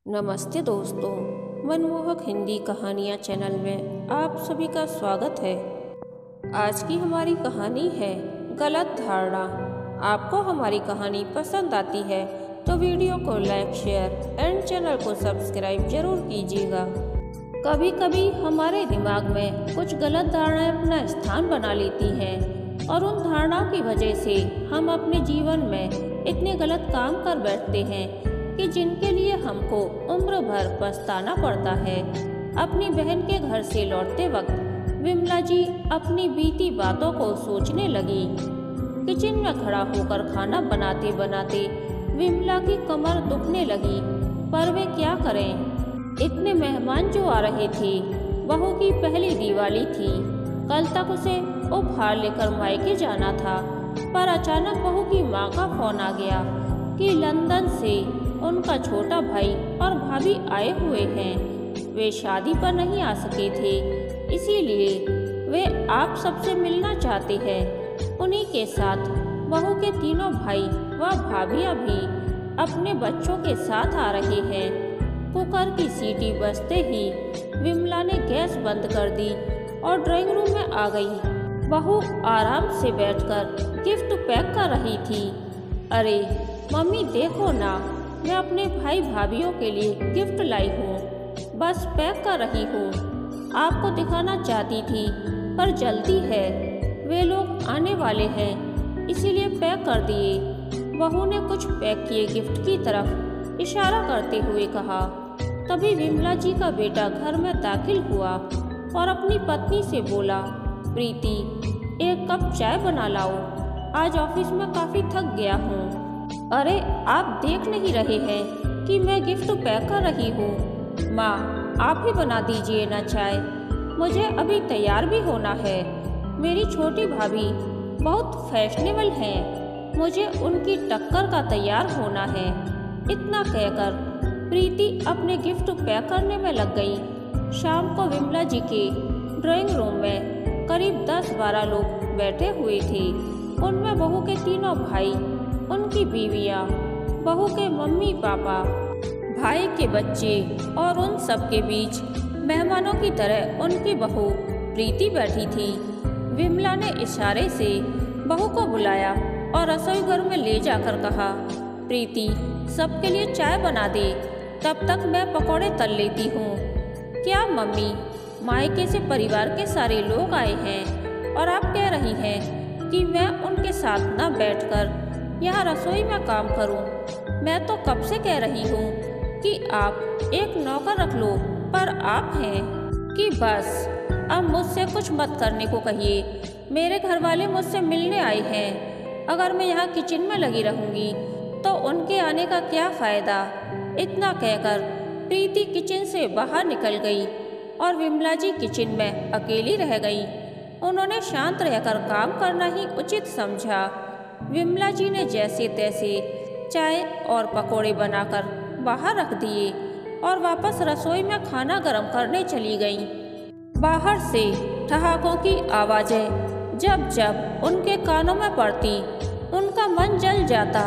नमस्ते दोस्तों, मनमोहक हिंदी कहानियाँ चैनल में आप सभी का स्वागत है। आज की हमारी कहानी है गलत धारणा। आपको हमारी कहानी पसंद आती है तो वीडियो को लाइक, शेयर एंड चैनल को सब्सक्राइब जरूर कीजिएगा। कभी कभी हमारे दिमाग में कुछ गलत धारणाएं अपना स्थान बना लेती हैं और उन धारणाओं की वजह से हम अपने जीवन में इतने गलत काम कर बैठते हैं कि जिनके लिए हमको उम्र भर पछताना पड़ता है। अपनी बहन के घर से लौटते वक्त विमला जी अपनी बीती बातों को सोचने लगी। किचन में खड़ा होकर खाना बनाते बनाते विमला की कमर दुखने लगी, पर वे क्या करें। इतने मेहमान जो आ रहे थे, बहू की पहली दिवाली थी। कल तक उसे उपहार लेकर मायके जाना था, पर अचानक बहू की माँ का फोन आ गया कि लंदन से उनका छोटा भाई और भाभी आए हुए हैं। वे शादी पर नहीं आ सके थे, इसीलिए वे आप सबसे मिलना चाहते हैं। उन्हीं के साथ बहू के तीनों भाई व भाभियां भी अपने बच्चों के साथ आ रहे हैं। कुकर की सीटी बजते ही विमला ने गैस बंद कर दी और ड्राइंग रूम में आ गई। बहू आराम से बैठकर गिफ्ट पैक कर रही थी। अरे मम्मी देखो ना, मैं अपने भाई भाभियों के लिए गिफ्ट लाई हूँ, बस पैक कर रही हूँ। आपको दिखाना चाहती थी पर जल्दी है, वे लोग आने वाले हैं, इसीलिए पैक कर दिए। बहू ने कुछ पैक किए गिफ्ट की तरफ इशारा करते हुए कहा। तभी विमला जी का बेटा घर में दाखिल हुआ और अपनी पत्नी से बोला, प्रीति एक कप चाय बना लाओ, आज ऑफिस में काफ़ी थक गया हूँ। अरे आप देख नहीं रहे हैं कि मैं गिफ्ट पैक कर रही हूँ। माँ आप ही बना दीजिए ना चाय, मुझे अभी तैयार भी होना है। मेरी छोटी भाभी बहुत फैशनेबल हैं, मुझे उनकी टक्कर का तैयार होना है। इतना कहकर प्रीति अपने गिफ्ट पैक करने में लग गई। शाम को विमला जी के ड्राइंग रूम में करीब 10-12 लोग बैठे हुए थे। उनमें बहू के तीनों भाई, उनकी बीवियां, बहू के मम्मी पापा, भाई के बच्चे और उन सब के बीच मेहमानों की तरह उनकी बहू प्रीति बैठी थी। विमला ने इशारे से बहू को बुलाया और रसोई घर में ले जाकर कहा, प्रीति सबके लिए चाय बना दे, तब तक मैं पकौड़े तल लेती हूँ। क्या मम्मी, मायके से परिवार के सारे लोग आए हैं और आप कह रही हैं कि मैं उनके साथ न बैठकर यहाँ रसोई में काम करूं। मैं तो कब से कह रही हूँ कि आप एक नौकर रख लो, पर आप हैं कि बस अब मुझसे कुछ मत करने को कहिए। मेरे घर वाले मुझसे मिलने आए हैं, अगर मैं यहाँ किचन में लगी रहूँगी तो उनके आने का क्या फ़ायदा। इतना कहकर प्रीति किचन से बाहर निकल गई और विमला जी किचन में अकेली रह गई। उन्होंने शांत रहकर काम करना ही उचित समझा। विमला जी ने जैसे तैसे चाय और पकोड़े बनाकर बाहर रख दिए और वापस रसोई में खाना गर्म करने चली गईं। बाहर से ठहाकों की आवाज़ें जब जब उनके कानों में पड़ती, उनका मन जल जाता।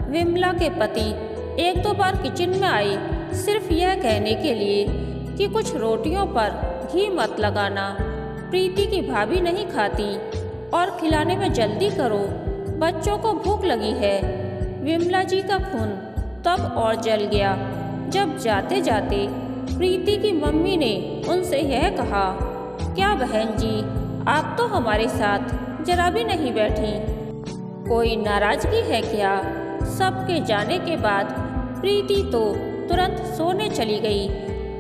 विमला के पति 1-2 बार किचन में आए, सिर्फ यह कहने के लिए कि कुछ रोटियों पर घी मत लगाना, प्रीति की भाभी नहीं खाती और खिलाने में जल्दी करो, बच्चों को भूख लगी है। विमला जी का खून तब और जल गया जब जाते जाते प्रीति की मम्मी ने उनसे यह कहा, क्या बहन जी, आप तो हमारे साथ जरा भी नहीं बैठी, कोई नाराजगी है क्या। सबके जाने के बाद प्रीति तो तुरंत सोने चली गई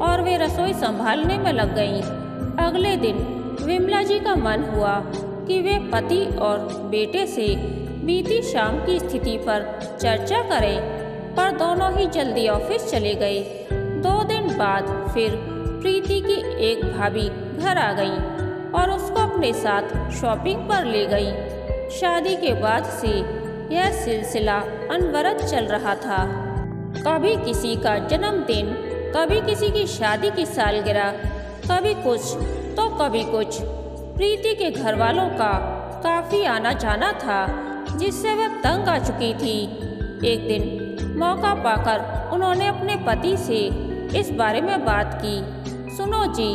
और वे रसोई संभालने में लग गईं। अगले दिन विमला जी का मन हुआ कि वे पति और बेटे से बीती शाम की स्थिति पर चर्चा करें, पर दोनों ही जल्दी ऑफिस चले गए। 2 दिन बाद फिर प्रीति की एक भाभी घर आ गई और उसको अपने साथ शॉपिंग पर ले गई। शादी के बाद से यह सिलसिला अनवरत चल रहा था। कभी किसी का जन्मदिन, कभी किसी की शादी की सालगिरह, कभी कुछ तो कभी कुछ। प्रीति के घर वालों का काफ़ी आना जाना था, जिससे वह तंग आ चुकी थी। एक दिन मौका पाकर उन्होंने अपने पति से इस बारे में बात की। सुनो जी,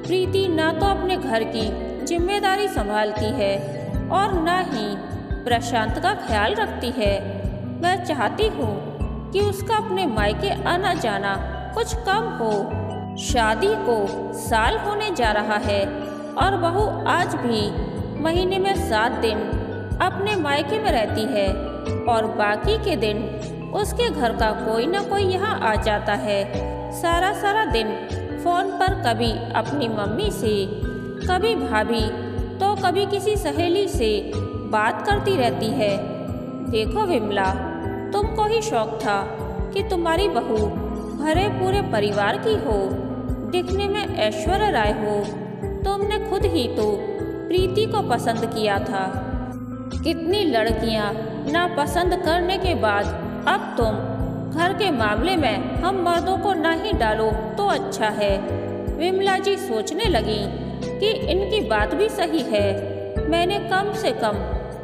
प्रीति ना तो अपने घर की जिम्मेदारी संभालती है और ना ही प्रशांत का ख्याल रखती है। मैं चाहती हूँ कि उसका अपने मायके आना जाना कुछ कम हो। शादी को साल होने जा रहा है और बहू आज भी महीने में 7 दिन अपने मायके में रहती है और बाकी के दिन उसके घर का कोई ना कोई यहाँ आ जाता है। सारा दिन फोन पर कभी अपनी मम्मी से, कभी भाभी, तो कभी किसी सहेली से बात करती रहती है। देखो विमला, तुमको ही शौक था कि तुम्हारी बहू भरे पूरे परिवार की हो, दिखने में ऐश्वर्या राय हो। तुमने खुद ही तो प्रीति को पसंद किया था। कितनी लड़कियां नापसंद करने के बाद अब तुम घर के मामले में हम मर्दों को ना ही डालो तो अच्छा है। विमला जी सोचने लगी कि इनकी बात भी सही है। मैंने कम से कम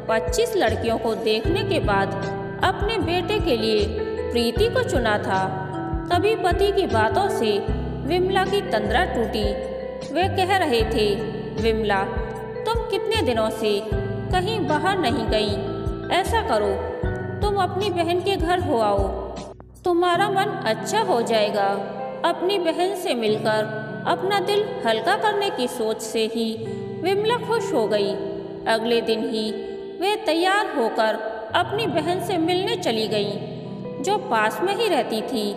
25 लड़कियों को देखने के बाद अपने बेटे के लिए प्रीति को चुना था। तभी पति की बातों से विमला की तंद्रा टूटी। वे कह रहे थे, विमला तुम कितने दिनों से कहीं बाहर नहीं गई। ऐसा करो, तुम अपनी बहन के घर हो आओ, तुम्हारा मन अच्छा हो जाएगा। अपनी बहन से मिलकर अपना दिल हल्का करने की सोच से ही विमला खुश हो गई। अगले दिन ही वे तैयार होकर अपनी बहन से मिलने चली गई, जो पास में ही रहती थी।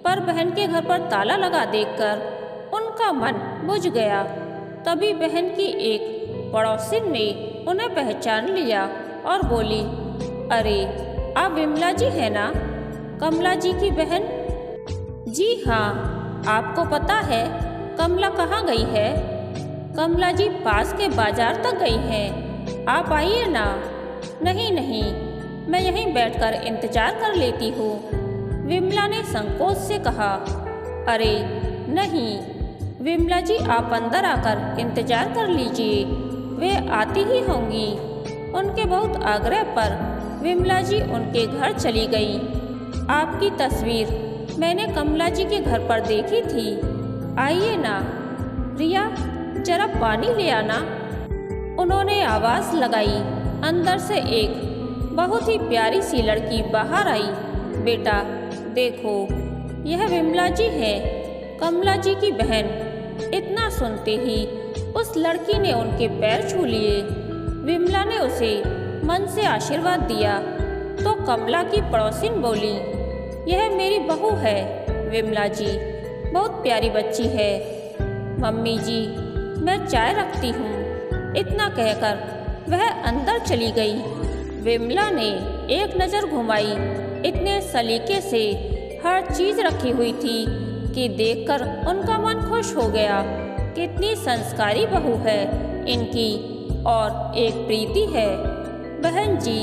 पर बहन के घर पर ताला लगा देखकर उनका मन बुझ गया। तभी बहन की एक पड़ोसिन ने उन्हें पहचान लिया और बोली, अरे आप विमला जी है ना, कमला जी की बहन? जी हाँ, आपको पता है कमला कहाँ गई है? कमला जी पास के बाजार तक गई हैं। आप आइए ना। नहीं, मैं यहीं बैठकर इंतजार कर लेती हूँ, विमला ने संकोच से कहा। अरे नहीं विमला जी, आप अंदर आकर इंतजार कर लीजिए, वे आती ही होंगी। उनके बहुत आग्रह पर विमला जी उनके घर चली गई। आपकी तस्वीर मैंने कमला जी के घर पर देखी थी, आइए ना। रिया जरा पानी ले आना, उन्होंने आवाज़ लगाई। अंदर से एक बहुत ही प्यारी सी लड़की बाहर आई। बेटा देखो, यह विमला जी है, कमला जी की बहन। इतना सुनते ही उस लड़की ने उनके पैर छू लिए। विमला ने उसे मन से आशीर्वाद दिया तो कमला की पड़ोसिन बोली, यह मेरी बहू है विमला जी, बहुत प्यारी बच्ची है। मम्मी जी मैं चाय रखती हूँ। इतना कहकर वह अंदर चली गई। विमला ने एक नज़र घुमाई। इतने सलीके से हर चीज़ रखी हुई थी कि देखकर उनका मन खुश हो गया। कितनी संस्कारी बहू है इनकी। और एक प्रीति है। बहन जी,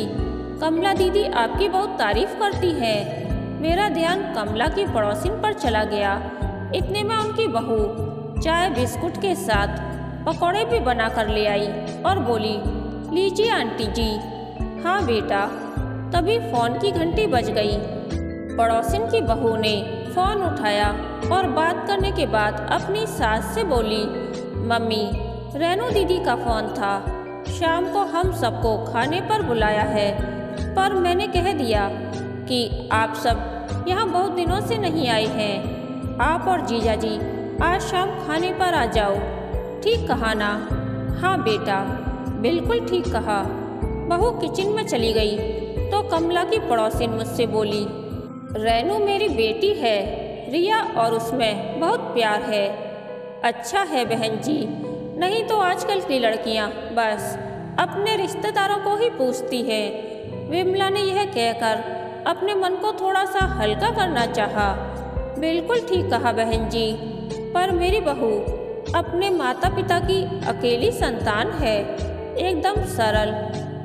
कमला दीदी आपकी बहुत तारीफ करती है। मेरा ध्यान कमला की पड़ोसिन पर चला गया। इतने में उनकी बहू चाय बिस्कुट के साथ पकौड़े भी बना कर ले आई और बोली, लीजिए आंटी जी। हाँ बेटा। तभी फोन की घंटी बज गई। पड़ोसिन की बहू ने फोन उठाया और बात करने के बाद अपनी सास से बोली, मम्मी रेनू दीदी का फोन था, शाम को हम सबको खाने पर बुलाया है, पर मैंने कह दिया कि आप सब यहाँ बहुत दिनों से नहीं आए हैं। आप और जीजा जी आज शाम खाने पर आ जाओ। ठीक कहा ना? हाँ बेटा, बिल्कुल ठीक कहा। बहू किचन में चली गई तो कमला की पड़ोसिन मुझसे बोली, रेनू मेरी बेटी है रिया और उसमें बहुत प्यार है। अच्छा है बहन जी, नहीं तो आजकल की लड़कियां बस अपने रिश्तेदारों को ही पूछती हैं। विमला ने यह कहकर अपने मन को थोड़ा सा हल्का करना चाहा। बिल्कुल ठीक कहा बहन जी, पर मेरी बहू अपने माता पिता की अकेली संतान है, एकदम सरल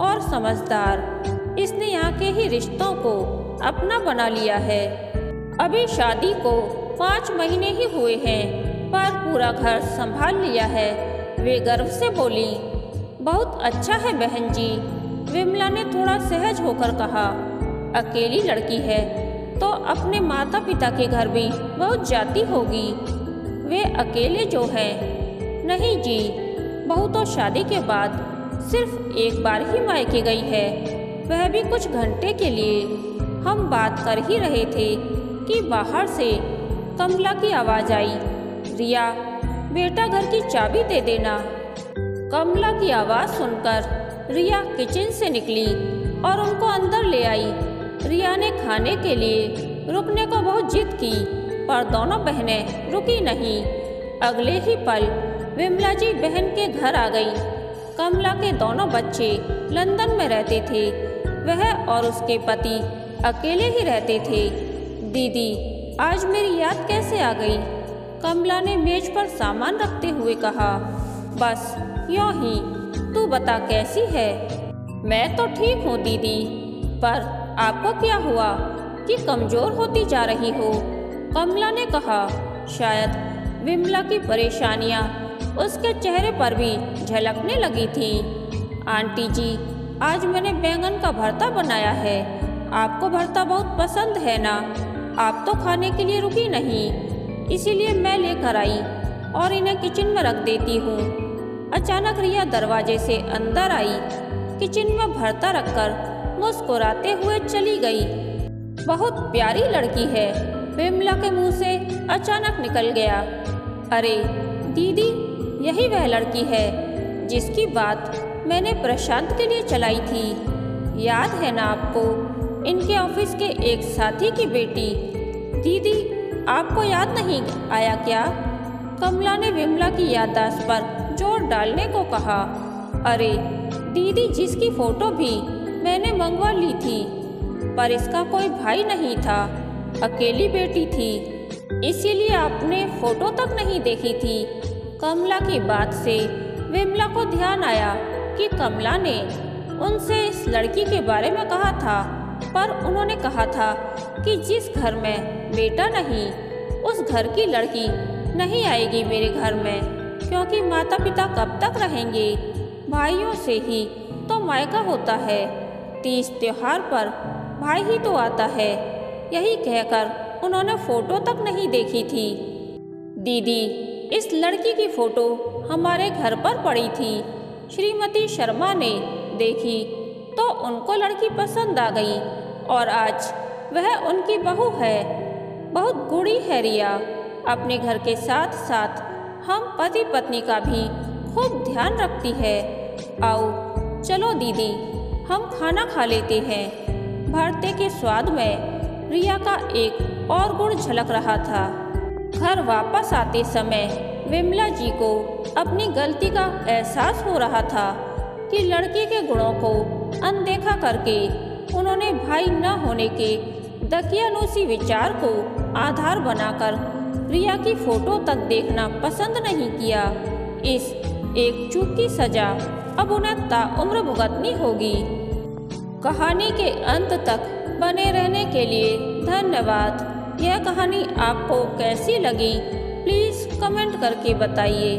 और समझदार। इसने यहाँ के ही रिश्तों को अपना बना लिया है। अभी शादी को 5 महीने ही हुए हैं, पर पूरा घर संभाल लिया है। वे गर्व से बोली, बहुत अच्छा है बहन जी। विमला ने थोड़ा सहज होकर कहा, अकेली लड़की है तो अपने माता पिता के घर भी बहुत जाती होगी। वे अकेले जो हैं। नहीं जी, बहू तो शादी के बाद सिर्फ एक बार ही मायके गई है, वह भी कुछ घंटे के लिए। हम बात कर ही रहे थे कि बाहर से कमला की आवाज़ आई, रिया बेटा घर की चाबी दे देना। कमला की आवाज़ सुनकर रिया किचन से निकली और उनको अंदर ले आई। रिया ने खाने के लिए रुकने को बहुत जिद की, पर दोनों बहनें रुकी नहीं। अगले ही पल विमला जी बहन के घर आ गई। कमला के दोनों बच्चे लंदन में रहते थे। वह और उसके पति अकेले ही रहते थे। दीदी, आज मेरी याद कैसे आ गई? कमला ने मेज पर सामान रखते हुए कहा। बस यूं ही। तू बता कैसी है? मैं तो ठीक हूँ दीदी, पर आपको क्या हुआ कि कमज़ोर होती जा रही हो? कमला ने कहा। शायद विमला की परेशानियाँ उसके चेहरे पर भी झलकने लगी थी। आंटी जी, आज मैंने बैंगन का भरता बनाया है। आपको भरता बहुत पसंद है ना? आप तो खाने के लिए रुकी नहीं, इसीलिए मैं लेकर आई और इन्हें किचन में रख देती हूँ। अचानक रिया दरवाजे से अंदर आई। किचन में भरता रखकर मुस्कुराते हुए चली गई। बहुत प्यारी लड़की है, विमला के मुंह से अचानक निकल गया। अरे दीदी, यही वह लड़की है जिसकी बात मैंने प्रशांत के लिए चलाई थी। याद है ना आपको? इनके ऑफिस के एक साथी की बेटी। दीदी, आपको याद नहीं आया क्या? कमला ने विमला की याददाश्त पर जोर डालने को कहा। अरे दीदी, जिसकी फोटो भी मैंने मंगवा ली थी, पर इसका कोई भाई नहीं था, अकेली बेटी थी, इसीलिए आपने फोटो तक नहीं देखी थी। कमला की बात से विमला को ध्यान आया कि कमला ने उनसे इस लड़की के बारे में कहा था, पर उन्होंने कहा था कि जिस घर में बेटा नहीं, उस घर की लड़की नहीं आएगी मेरे घर में, क्योंकि माता पिता कब तक रहेंगे? भाइयों से ही तो मायका होता है। तीज त्योहार पर भाई ही तो आता है। यही कहकर उन्होंने फोटो तक नहीं देखी थी। दीदी, इस लड़की की फोटो हमारे घर पर पड़ी थी। श्रीमती शर्मा ने देखी तो उनको लड़की पसंद आ गई और आज वह उनकी बहू है। बहुत गुणी है रिया। अपने घर के साथ साथ हम पति पत्नी का भी खूब ध्यान रखती है। आओ चलो दीदी, हम खाना खा लेते हैं। भरते के स्वाद में रिया का एक और गुण झलक रहा था। घर वापस आते समय विमला जी को अपनी गलती का एहसास हो रहा था कि लड़की के गुणों को अनदेखा करके उन्होंने भाई न होने के दकियानूसी विचार को आधार बनाकर रिया की फोटो तक देखना पसंद नहीं किया। इस एक चूक की सजा अब उन्हें ताउम्र भुगतनी होगी। कहानी के अंत तक बने रहने के लिए धन्यवाद। यह कहानी आपको कैसी लगी, प्लीज़ कमेंट करके बताइए।